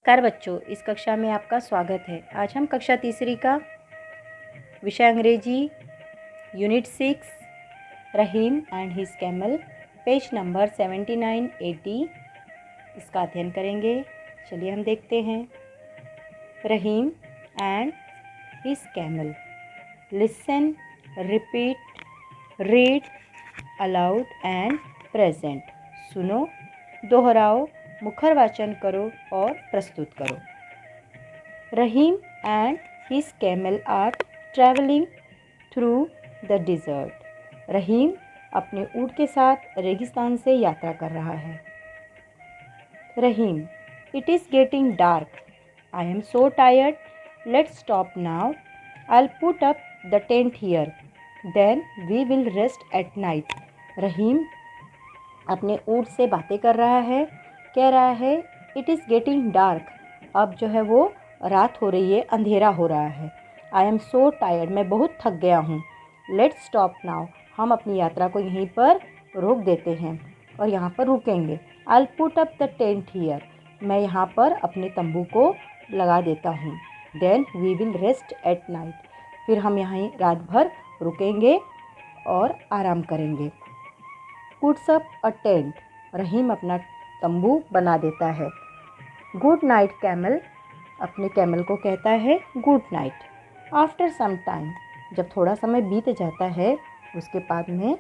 नमस्कार बच्चों, इस कक्षा में आपका स्वागत है। आज हम कक्षा तीसरी का विषय अंग्रेजी unit 6 Rahim and his camel page number 79-80 इसका अध्ययन करेंगे। चलिए हम देखते हैं। Rahim and his camel, listen, repeat, read aloud and present. सुनो, दोहराओ, मुखर वाचन करो और प्रस्तुत करो। Rahim and his camel are travelling through the desert. Rahim अपने ऊँट के साथ रेगिस्तान से यात्रा कर रहा है। Rahim, it is getting dark, I am so tired, let's stop now, I put up the tent here, then we will rest at night. Rahim अपने ऊँट से बातें कर रहा है, कह रहा है इट इज़ गेटिंग डार्क, अब जो है वो रात हो रही है, अंधेरा हो रहा है। आई एम सो टायर्ड, मैं बहुत थक गया हूँ। लेट्स स्टॉप नाउ, हम अपनी यात्रा को यहीं पर रोक देते हैं और यहाँ पर रुकेंगे। I put up the tent here, मैं यहाँ पर अपने तंबू को लगा देता हूँ। Then we will rest at night, फिर हम यहाँ रात भर रुकेंगे और आराम करेंगे। Puts up a tent, Rahim अपना तंबू बना देता है। गुड नाइट कैमल, अपने कैमल को कहता है good night. After some time, जब थोड़ा समय बीत जाता है उसके बाद में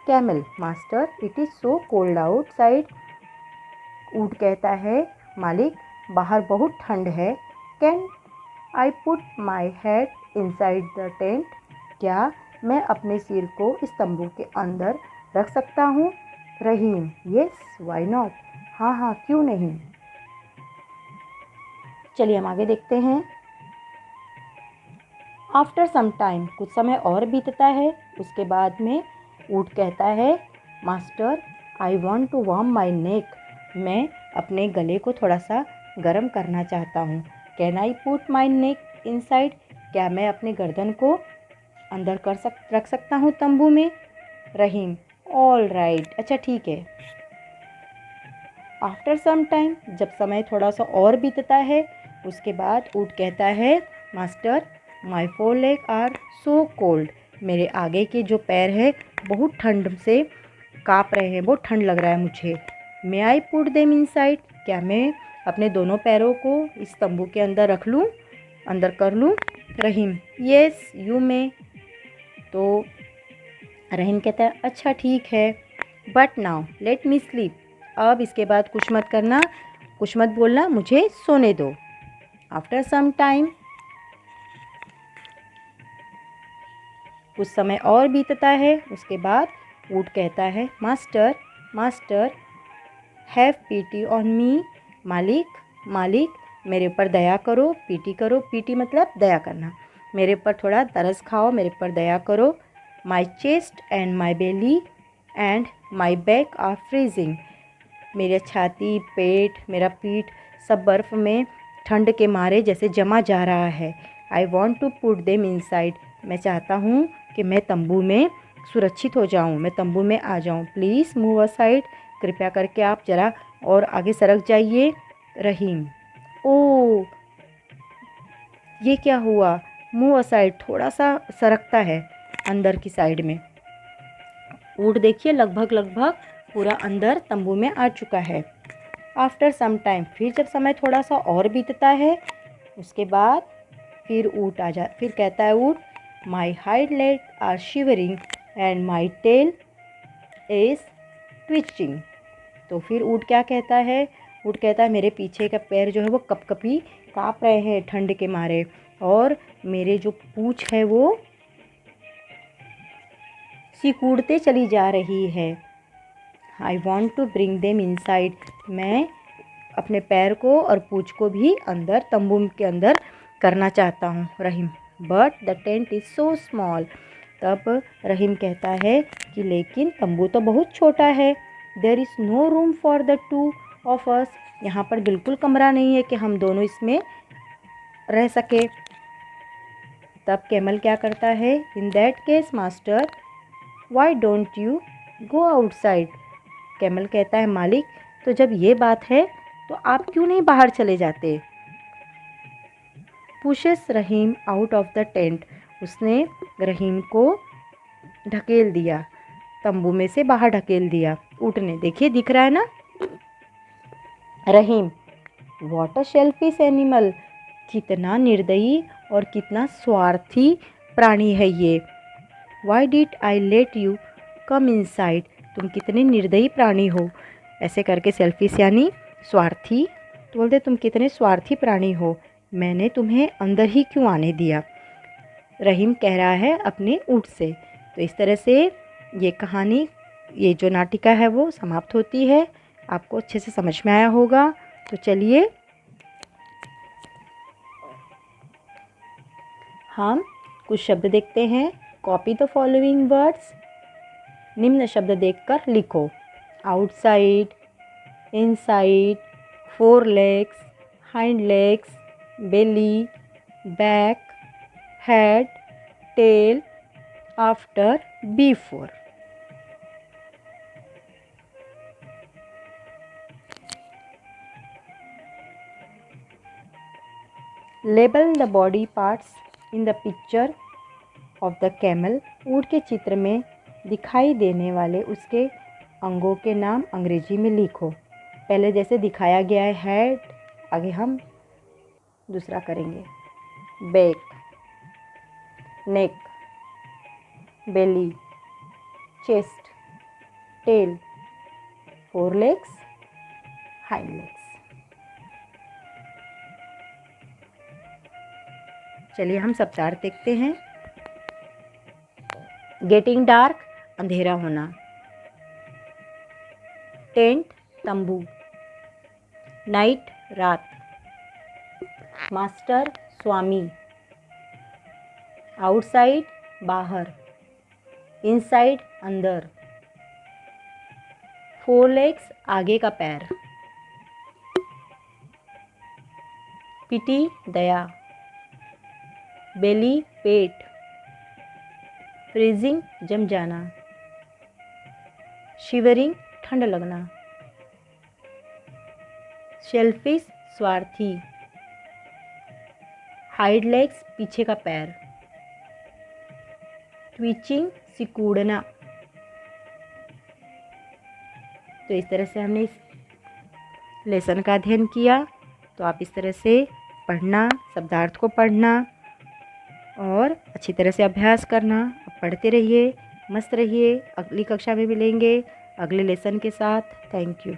camel, master it is so cold outside. ऊँट कहता है मालिक, बाहर बहुत ठंड है। Can I put my head inside the tent, क्या मैं अपने सिर को इस तंबू के अंदर रख सकता हूँ? रहीम, यस वाई नॉट, हाँ हाँ क्यों नहीं। चलिए हम आगे देखते हैं। आफ्टर सम टाइम, कुछ समय और बीतता है उसके बाद में ऊँट कहता है master I want to warm my neck, मैं अपने गले को थोड़ा सा गर्म करना चाहता हूँ। Can I put my neck inside, क्या मैं अपने गर्दन को अंदर रख सकता हूँ तंबू में? रहीम, ऑल राइट, अच्छा ठीक है। आफ्टर सम टाइम, जब समय थोड़ा सा और बीतता है उसके बाद ऊँट कहता है master my four leg are so cold, मेरे आगे के जो पैर हैं बहुत ठंड से काँप रहे हैं, बहुत ठंड लग रहा है मुझे। मे आई पुट देम इनसाइड, क्या मैं अपने दोनों पैरों को इस तंबू के अंदर रख लूँ, अंदर कर लूँ? रहीम, येस यू मे। तो रहीम कहता है अच्छा ठीक है, but now let me sleep, अब इसके बाद कुछ मत करना, कुछ मत बोलना, मुझे सोने दो। आफ्टर सम टाइम, कुछ समय और बीतता है उसके बाद ऊँट कहता है master master have PT on me, मालिक मालिक मेरे ऊपर दया करो, पीटी करो, पीटी मतलब दया करना, मेरे ऊपर थोड़ा तरस खाओ, मेरे ऊपर दया करो। My chest and my belly and my back are freezing, मेरी छाती, पेट, मेरा पीठ सब बर्फ़ में ठंड के मारे जैसे जमा जा रहा है। I want to put them inside, मैं चाहता हूँ कि मैं तंबू में सुरक्षित हो जाऊँ, मैं तंबू में आ जाऊँ। प्लीज़ मूव असाइड, कृपया करके आप ज़रा और आगे सरक जाइए। रहीम, ओ ये क्या हुआ? मूव असाइड, थोड़ा सा सरकता है अंदर की साइड में। ऊँट देखिए लगभग पूरा अंदर तंबू में आ चुका है। आफ्टर सम टाइम, फिर जब समय थोड़ा सा और बीतता है उसके बाद फिर कहता है ऊँट my hind leg are shivering and my tail is twitching. तो फिर ऊँट क्या कहता है? ऊँट कहता है मेरे पीछे का पैर जो है वो कपकपी काँप रहे हैं ठंड के मारे, और मेरे जो पूँछ है वो सिकुड़ते चली जा रही है। I want to bring them inside, मैं अपने पैर को और पूँछ को भी अंदर तंबू के अंदर करना चाहता हूँ। Rahim, but the tent is so small, तब रहीम कहता है कि लेकिन तंबू तो बहुत छोटा है। There is no room for the two of us, यहाँ पर बिल्कुल कमरा नहीं है कि हम दोनों इसमें रह सके। तब कैमल क्या करता है? In that case master why don't you go outside, camel कहता है मालिक तो जब ये बात है तो आप क्यों नहीं बाहर चले जाते? Pushes Rahim out of the tent, उसने रहीम को ढकेल दिया, तंबू में से बाहर ढकेल दिया। ऊँटने, देखिए दिख रहा है ना। रहीम, व्हाट अ सेल्फिश एनिमल, कितना निर्दयी और कितना स्वार्थी प्राणी है ये। Why did I let you come inside, तुम कितने निर्दयी प्राणी हो। ऐसे करके सेल्फिश यानी स्वार्थी, तो बोलते तुम कितने स्वार्थी प्राणी हो, मैंने तुम्हें अंदर ही क्यों आने दिया। रहीम कह रहा है अपने ऊँट से। तो इस तरह से ये कहानी, ये जो नाटिका है वो समाप्त होती है। आपको अच्छे से समझ में आया होगा। तो चलिए हम कुछ शब्द देखते हैं। कॉपी द फॉलोइंग वर्ड्स, निम्न शब्द देखकर लिखो। Outside, inside, four legs, hind legs, belly, back, head, tail, after, before. Label the body parts in the picture of the camel, ऊँट के चित्र में दिखाई देने वाले उसके अंगों के नाम अंग्रेजी में लिखो। पहले जैसे दिखाया गया है हेड, आगे हम दूसरा करेंगे। Back, neck, belly, chest, tail, four legs, hind legs. चलिए हम शब्दार्थ देखते हैं। गेटिंग डार्क, अंधेरा होना। टेंट, तंबू। नाइट, रात। मास्टर, स्वामी। आउटसाइड, बाहर। इनसाइड, अंदर। फोर लेग्स, आगे का पैर। पिटी, दया। बेली, पेट। फ्रीजिंग, जम जाना। शिवरिंग, ठंड लगना। शेल्फिश, स्वार्थी। हाइड लेग्स, पीछे का पैर। ट्विचिंग, सिकुड़ना। तो इस तरह से हमने इस लेसन का अध्ययन किया। तो आप इस तरह से पढ़ना, शब्दार्थ को पढ़ना और अच्छी तरह से अभ्यास करना। अब पढ़ते रहिए, मस्त रहिए। अगली कक्षा में मिलेंगे अगले लेसन के साथ। Thank you.